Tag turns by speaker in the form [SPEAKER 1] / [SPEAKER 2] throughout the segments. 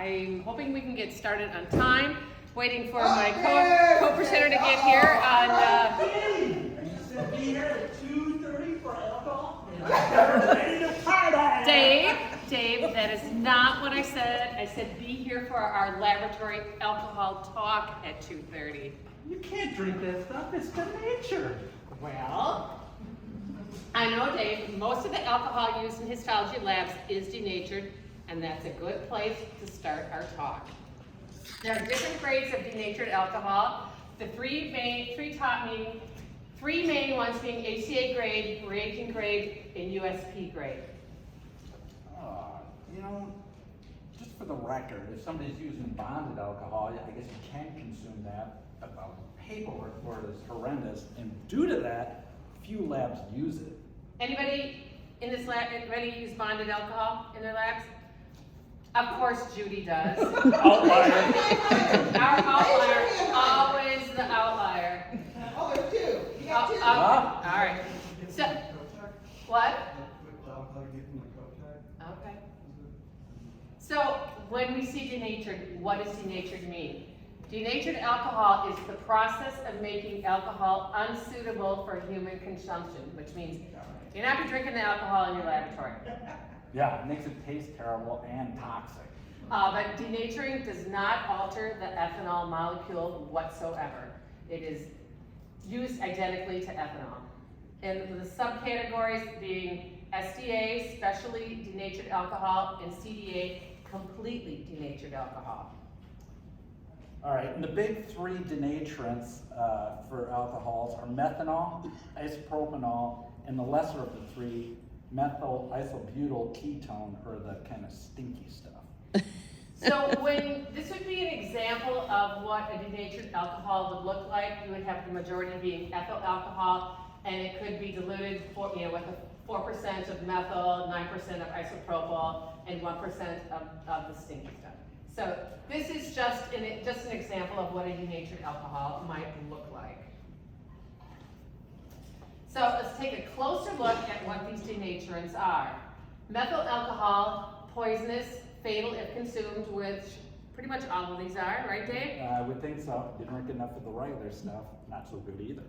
[SPEAKER 1] I'm hoping we can get started on time. Waiting for my co-presenter to get here.
[SPEAKER 2] You said be here at 2:30 for alcohol? Ready to party!
[SPEAKER 1] Dave, that is not what I said. I said be here for our laboratory alcohol talk at 2:30.
[SPEAKER 2] You can't drink that stuff, it's denatured.
[SPEAKER 1] Well, I know, Dave, most of the alcohol used in histology labs is denatured, and that's a good place to start our talk. There are different grades of denatured alcohol. The three main ones being ACA grade, reagent grade, and USP grade.
[SPEAKER 3] You know, just for the record, if somebody's using bonded alcohol, I guess you can consume that. Paperwork for it is horrendous, and due to that, few labs use it.
[SPEAKER 1] Anybody in this lab, anybody use bonded alcohol in their labs? Of course Judy does.
[SPEAKER 3] Outlier.
[SPEAKER 1] Our outlier, always the outlier.
[SPEAKER 4] Oh, there's two. You got two.
[SPEAKER 1] All right. So, what? Okay. So, when we see denatured, what does denatured mean? Denatured alcohol is the process of making alcohol unsuitable for human consumption, which means you're not be drinking the alcohol in your laboratory.
[SPEAKER 3] Yeah, it makes it taste terrible and toxic.
[SPEAKER 1] But denaturing does not alter the ethanol molecule whatsoever. It is used identically to ethanol. And the subcategories being SDA, specially denatured alcohol, and CDA, completely denatured alcohol.
[SPEAKER 3] All right, and the big three denaturants for alcohols are methanol, isopropanol, and the lesser of the three, methyl isobutyl ketone, or the kind of stinky stuff.
[SPEAKER 1] So this would be an example of what a denatured alcohol would look like. You would have the majority being ethyl alcohol, and it could be diluted with a 4% of methyl, 9% of isopropyl, and 1% of the stinky stuff. So this is just an example of what a denatured alcohol might look like. So let's take a closer look at what these denaturants are. Methyl alcohol, poisonous, fatal if consumed, which pretty much all of these are, right, Dave?
[SPEAKER 3] I would think so. You drink enough of the regular stuff, not so good either.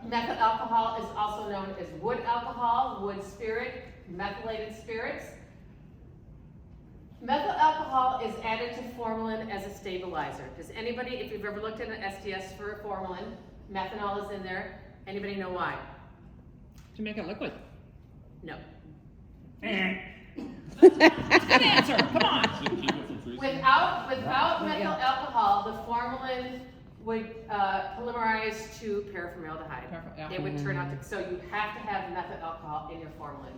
[SPEAKER 1] Methyl alcohol is also known as wood alcohol, wood spirit, methylated spirits. Methyl alcohol is added to formalin as a stabilizer. Does anybody, if you've ever looked at an SDS for a formalin, methanol is in there. Anybody know why?
[SPEAKER 5] To make it liquid.
[SPEAKER 1] No.
[SPEAKER 5] Good answer. Come on.
[SPEAKER 1] Without methyl alcohol, the formalin would polymerize to paraformaldehyde. It would turn out to, so you have to have methyl alcohol in your formalin.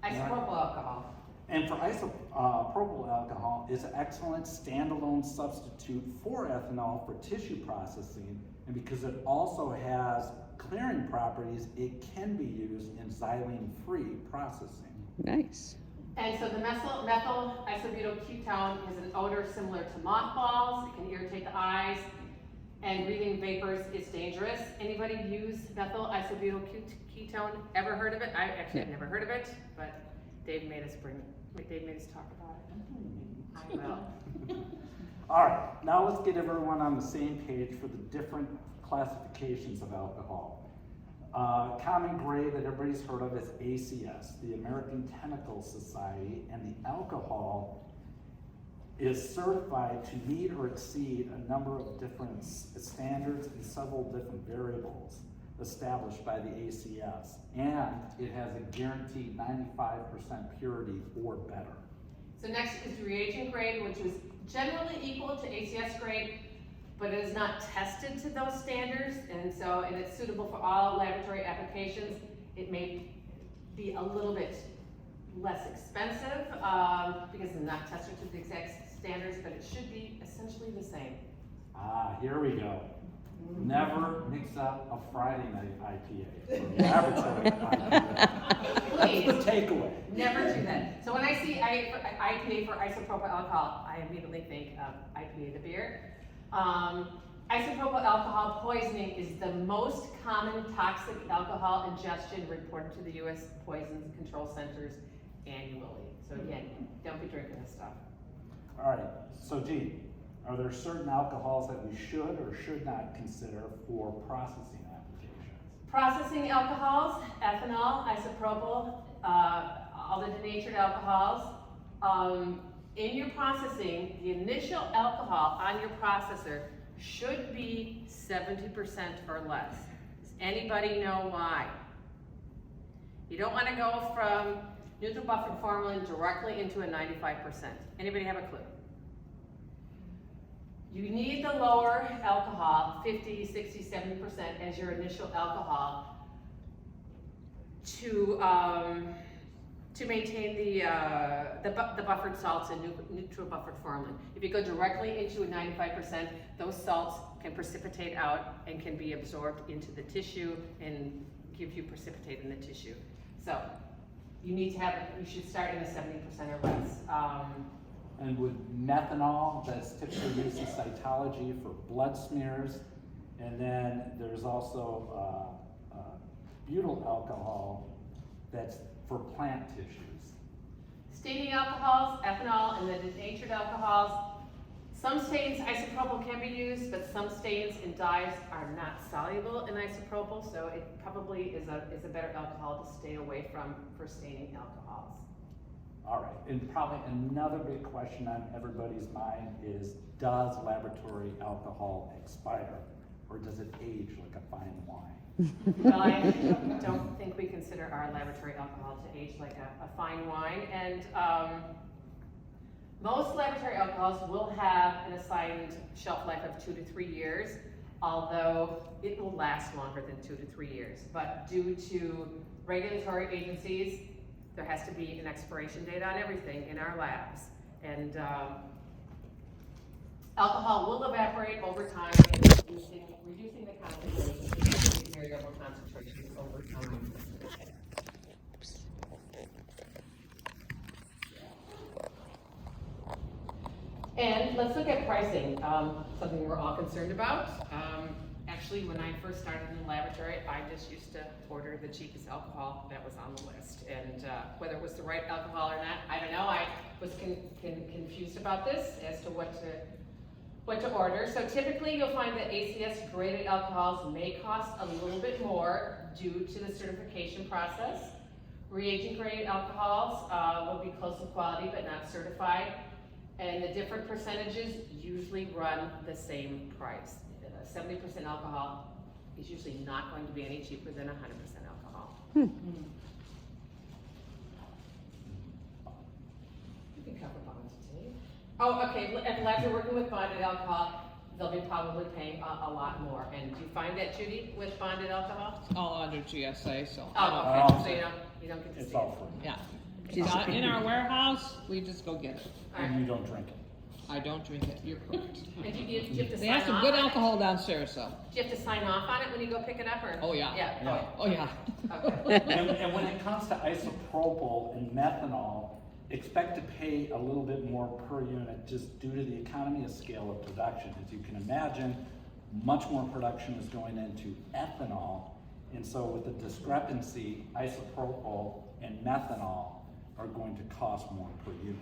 [SPEAKER 1] Isopropyl alcohol.
[SPEAKER 3] And for isopropyl alcohol, it's an excellent standalone substitute for ethanol for tissue processing, and because it also has clearing properties, it can be used in xylene-free processing.
[SPEAKER 5] Nice.
[SPEAKER 1] And so the methyl isobutyl ketone has an odor similar to mothballs. It can irritate the eyes, and breathing vapors is dangerous. Anybody use methyl isobutyl ketone? Ever heard of it? I actually have never heard of it, but Dave made us talk about it. I will.
[SPEAKER 3] All right, now let's get everyone on the same page for the different classifications of alcohol. Common grade that everybody's heard of is ACS, the American Chemical Society, and the alcohol is certified to meet or exceed a number of different standards and several different variables established by the ACS, and it has a guaranteed 95% purity or better.
[SPEAKER 1] So next is reagent grade, which is generally equal to ACS grade, but it is not tested to those standards, and it's suitable for all laboratory applications. It may be a little bit less expensive because it's not tested to the exact standards, but it should be essentially the same.
[SPEAKER 3] Here we go. Never mix up a Friday night IPA. Laboratory IPA.
[SPEAKER 1] Please.
[SPEAKER 3] That's the takeaway.
[SPEAKER 1] Never do that. So when I see IPA for isopropyl alcohol, I immediately think of IPA the beer. Isopropyl alcohol poisoning is the most common toxic alcohol ingestion reported to the U.S. Poisons Control Centers annually. So again, don't be drinking this stuff.
[SPEAKER 3] All right, so Gene, are there certain alcohols that we should or should not consider for processing applications?
[SPEAKER 1] Processing alcohols, ethanol, isopropyl, all the denatured alcohols. In your processing, the initial alcohol on your processor should be 70% or less. Does anybody know why? You don't want to go from neutral buffered formalin directly into a 95%. Anybody have a clue? You need the lower alcohol, 50, 60, 70% as your initial alcohol to maintain the buffered salts and neutral buffered formalin. If you go directly into a 95%, those salts can precipitate out and can be absorbed into the tissue and give you precipitate in the tissue. So you need to have, you should start in the 70% or less.
[SPEAKER 3] And with methanol, that's typically used in cytology for blood smears. And then there's also butyl alcohol that's for plant tissues.
[SPEAKER 1] Staining alcohols, ethanol, and the denatured alcohols. Some stains, isopropyl can be used, but some stains and dyes are not soluble in isopropyl, so it probably is a better alcohol to stay away from for staining alcohols.
[SPEAKER 3] All right, and probably another big question on everybody's mind is, does laboratory alcohol expire, or does it age like a fine wine?
[SPEAKER 1] Well, I don't think we consider our laboratory alcohol to age like a fine wine, and most laboratory alcohols will have an assigned shelf life of 2 to 3 years, although it will last longer than 2 to 3 years. But due to regulatory agencies, there has to be an expiration date on everything in our labs. And alcohol will evaporate over time, and reducing the concentration, variable concentrations over time. And let's look at pricing, something we're all concerned about. Actually, when I first started in the laboratory, I just used to order the cheapest alcohol that was on the list. And whether it was the right alcohol or not, I don't know. I was confused about this as to what to order. So typically you'll find that ACS graded alcohols may cost a little bit more due to the certification process. Reagent graded alcohols will be close to quality but not certified. And the different percentages usually run the same price. 70% alcohol is usually not going to be any cheaper than 100% alcohol. You can cover bonded too. Oh, okay, if labs are working with bonded alcohol, they'll be probably paying a lot more. And do you find that, Judy, with bonded alcohol?
[SPEAKER 5] All under GSA, so.
[SPEAKER 1] Oh, okay, so you don't get to see
[SPEAKER 3] It's
[SPEAKER 1] it.
[SPEAKER 3] all free,
[SPEAKER 5] Yeah. It's not in our warehouse, we just go get it.
[SPEAKER 1] All right.
[SPEAKER 3] and you don't drink it.
[SPEAKER 5] I don't drink it, you're correct.
[SPEAKER 1] And do you have to
[SPEAKER 5] They
[SPEAKER 1] sign
[SPEAKER 5] have some
[SPEAKER 1] off
[SPEAKER 5] good
[SPEAKER 1] on it?
[SPEAKER 5] alcohol downstairs, so.
[SPEAKER 1] Do you have to sign off on it when you go pick it up, or?
[SPEAKER 5] Oh, yeah.
[SPEAKER 1] Yeah,
[SPEAKER 3] Yeah.
[SPEAKER 5] Oh, yeah.
[SPEAKER 1] okay.
[SPEAKER 3] And when it comes to isopropyl and methanol, expect to pay a little bit more per unit just due to the economy of scale of production. As you can imagine, much more production is going into ethanol, and so with the discrepancy, isopropyl and methanol are going to cost more per unit.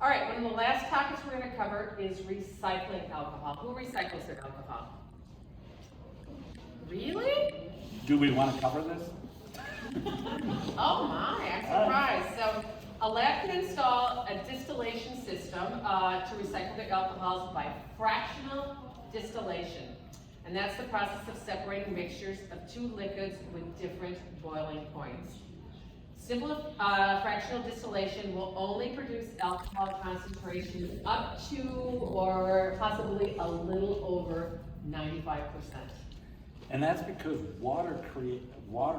[SPEAKER 1] All right, one of the last topics we're going to cover is recycling alcohol. Who recycles their alcohol? Really?
[SPEAKER 3] Do we want to cover this?
[SPEAKER 1] Oh my, I'm surprised. So a lab can install a distillation system to recycle their alcohols by fractional distillation. And that's the process of separating mixtures of two liquids with different boiling points. Simple fractional distillation will only produce alcohol concentrations up to or possibly a little over 95%.
[SPEAKER 3] And that's because water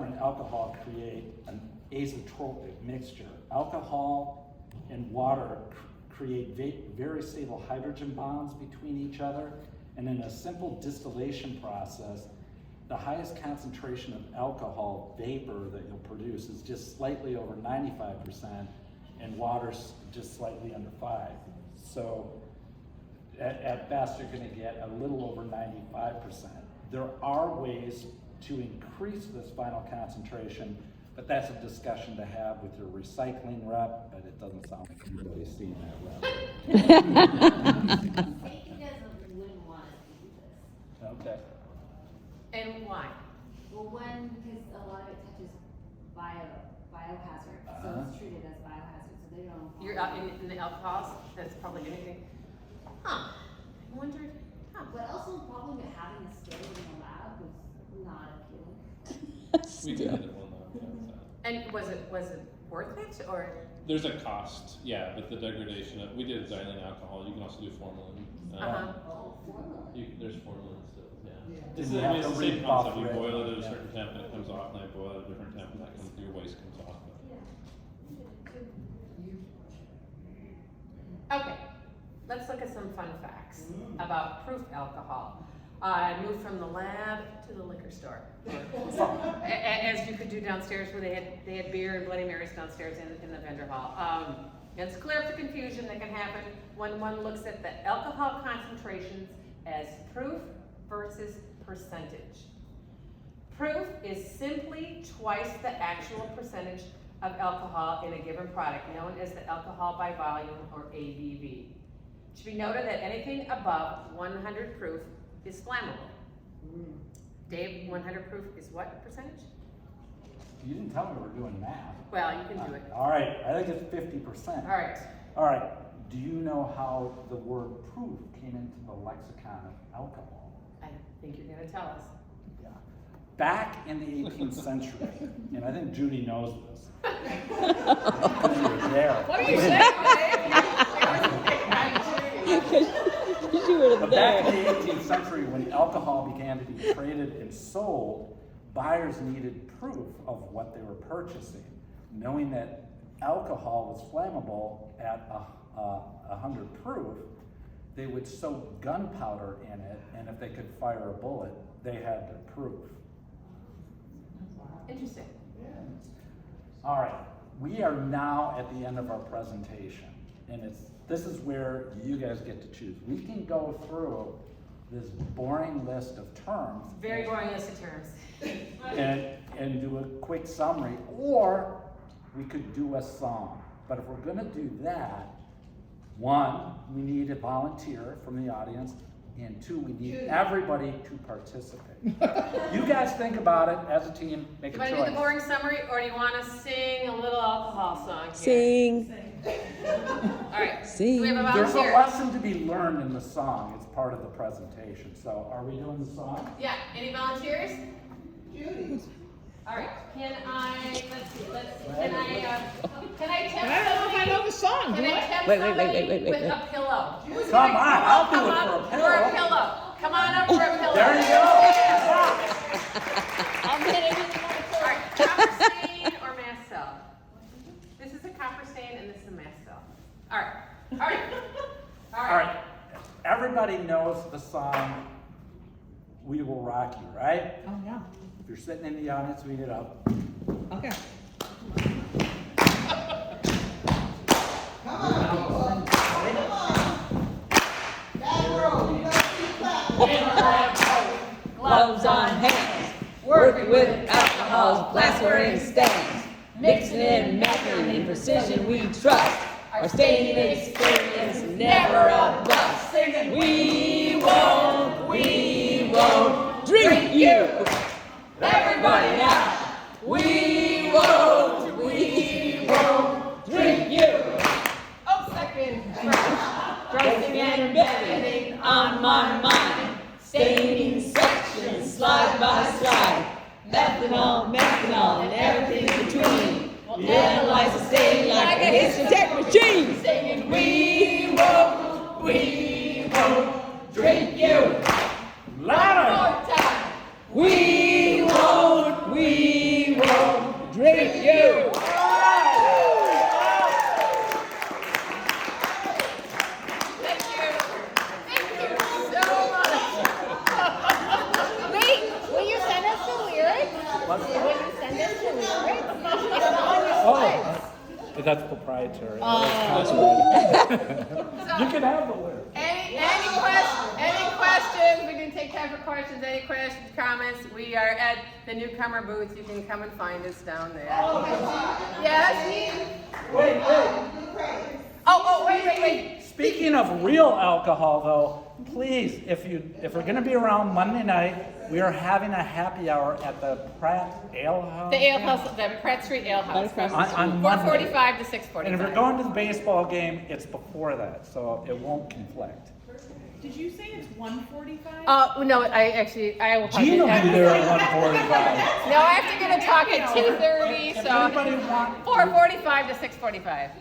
[SPEAKER 3] and alcohol create an azeotropic mixture. Alcohol and water create very stable hydrogen bonds between each other. And in a simple distillation process, the highest concentration of alcohol vapor that you'll produce is just slightly over 95%, and water's just slightly under 5%. So at best, you're gonna get a little over 95%. There are ways to increase this final concentration, but that's a discussion to have with your recycling rep, but it doesn't sound like anybody's seen that rep.
[SPEAKER 6] Safety wouldn't want us to do this.
[SPEAKER 3] Okay.
[SPEAKER 1] And why?
[SPEAKER 6] Well, one, because a lot of it touches biohazard, so it's treated as biohazard, so they don't.
[SPEAKER 1] You're out in the alcohols, that's probably anything. Huh, I wondered,
[SPEAKER 6] But also probably having a stay in the lab was not appealing.
[SPEAKER 7] We did it one lab.
[SPEAKER 1] and was it worth it, or?
[SPEAKER 7] There's a cost, yeah, but the degradation of, we did xylene alcohol, you can also do formalin.
[SPEAKER 1] Uh-huh.
[SPEAKER 6] Oh, formula.
[SPEAKER 7] There's formalin still, yeah.
[SPEAKER 3] Does
[SPEAKER 7] It's
[SPEAKER 3] it
[SPEAKER 7] the
[SPEAKER 3] have to
[SPEAKER 7] same
[SPEAKER 3] read
[SPEAKER 7] concept,
[SPEAKER 3] off
[SPEAKER 7] you
[SPEAKER 3] red?
[SPEAKER 7] boil it at a
[SPEAKER 3] Yeah.
[SPEAKER 7] certain temp and it comes off, and I boil it at a different temp and that comes, your waste comes off.
[SPEAKER 1] Okay, let's look at some fun facts about proof alcohol. I moved from the lab to the liquor store. As you could do downstairs where they had beer and Bloody Marys downstairs in the vendor hall. And it's clear up the confusion that can happen when one looks at the alcohol concentrations as proof versus percentage. Proof is simply twice the actual percentage of alcohol in a given product, known as the alcohol by volume, or ABV. It should be noted that anything above 100 proof is flammable. Dave, 100 proof is what percentage?
[SPEAKER 3] You didn't tell me we were doing math.
[SPEAKER 1] Well, you can do it.
[SPEAKER 3] All right, I think it's 50%.
[SPEAKER 1] All right.
[SPEAKER 3] All right, do you know how the word proof came into the lexicon of alcohol?
[SPEAKER 1] I think you're gonna tell us.
[SPEAKER 3] Yeah. Back in the 18th century, and I think Judy knows this. Because you were there.
[SPEAKER 1] What are you saying,
[SPEAKER 5] You were
[SPEAKER 3] But back in the 18th century, when alcohol began to be traded and sold, buyers needed proof of what they were purchasing. Knowing that alcohol was flammable at 100 proof, they would soak gunpowder in it, and if they could fire a bullet, they had their proof.
[SPEAKER 1] Interesting.
[SPEAKER 3] All right, we are now at the end of our presentation, and this is where you guys get to choose. We can go through this boring list of terms.
[SPEAKER 1] Very boring list of terms.
[SPEAKER 3] And do a quick summary, or we could do a song. But if we're gonna do that, one, we need a volunteer from the audience, and two, we need everybody to participate. You guys think about it as a team, make
[SPEAKER 1] Do
[SPEAKER 3] a
[SPEAKER 1] you want to do the
[SPEAKER 3] choice.
[SPEAKER 1] boring summary, or do you want to sing a little alcohol song here?
[SPEAKER 5] Sing.
[SPEAKER 1] All right.
[SPEAKER 5] Sing.
[SPEAKER 1] Do we have a
[SPEAKER 3] There's a
[SPEAKER 1] volunteer?
[SPEAKER 3] lesson to be learned in the song, it's part of the presentation. So are we doing the song?
[SPEAKER 1] Yeah. Any volunteers?
[SPEAKER 4] Judy.
[SPEAKER 1] All right. Can I? Let's see. Can I tempt
[SPEAKER 5] I don't know if I know the song,
[SPEAKER 1] Can
[SPEAKER 5] do
[SPEAKER 1] I
[SPEAKER 5] I?
[SPEAKER 1] tempt
[SPEAKER 5] Wait,
[SPEAKER 1] somebody
[SPEAKER 5] wait.
[SPEAKER 1] with a pillow? Who's
[SPEAKER 3] Come
[SPEAKER 1] gonna-
[SPEAKER 3] on, I'll do
[SPEAKER 1] come
[SPEAKER 3] it
[SPEAKER 1] up
[SPEAKER 3] for a
[SPEAKER 1] For a
[SPEAKER 3] pillow.
[SPEAKER 1] pillow. Come on up for a pillow.
[SPEAKER 3] There you go.
[SPEAKER 1] All right. Copper stain or mast cell? This is a copper stain and this is a mast cell. All right. All right. All
[SPEAKER 3] All right, everybody knows the song "We Will Rock You," right?
[SPEAKER 5] Oh, yeah.
[SPEAKER 3] If you're sitting in the audience, read it up.
[SPEAKER 5] Okay.
[SPEAKER 4] Come on, people. Come on. Back row, you gotta keep clapping.
[SPEAKER 5] Gloves on hands, working with alcohol's glassware stains. Mixing and matching in precision we trust. Our staining experience never a bust. We won't drink you. Everybody now. We won't drink you.
[SPEAKER 1] Oh, second.
[SPEAKER 5] Dressing and bedding on my mind. Staining sections slide by slide. Methanol, and everything between. We'll analyze the stain like a histotech machine. Singing, we won't drink you.
[SPEAKER 3] Louder!
[SPEAKER 1] More time.
[SPEAKER 5] We won't drink you.
[SPEAKER 1] Thank you. Thank you so much.
[SPEAKER 8] Wait, will you send us the lyrics? Will you send us the lyrics? It's on your slides.
[SPEAKER 3] That's proprietary.
[SPEAKER 1] So,
[SPEAKER 3] You can have the lyrics.
[SPEAKER 1] any questions questions, we can take time for questions, any questions, comments, we are at the newcomer booth, you can come and find us down there. Yes?
[SPEAKER 2] Wait.
[SPEAKER 1] Wait.
[SPEAKER 3] Speaking of real alcohol though, please, if we're gonna be around Monday night, we are having a happy hour at the Pratt Ale House.
[SPEAKER 1] The Ale House, the Pratt Street Ale House.
[SPEAKER 3] On Monday.
[SPEAKER 1] 4:45 to 6:45.
[SPEAKER 3] And if you're going to the baseball game, it's before that, so it won't conflict.
[SPEAKER 9] Did you say it's 1:45?
[SPEAKER 1] No, I will.
[SPEAKER 3] Gene will be there at 1:45.
[SPEAKER 1] No, I have to get a talk at 2:30, so
[SPEAKER 3] Everybody want
[SPEAKER 1] 4:45 to 6:45.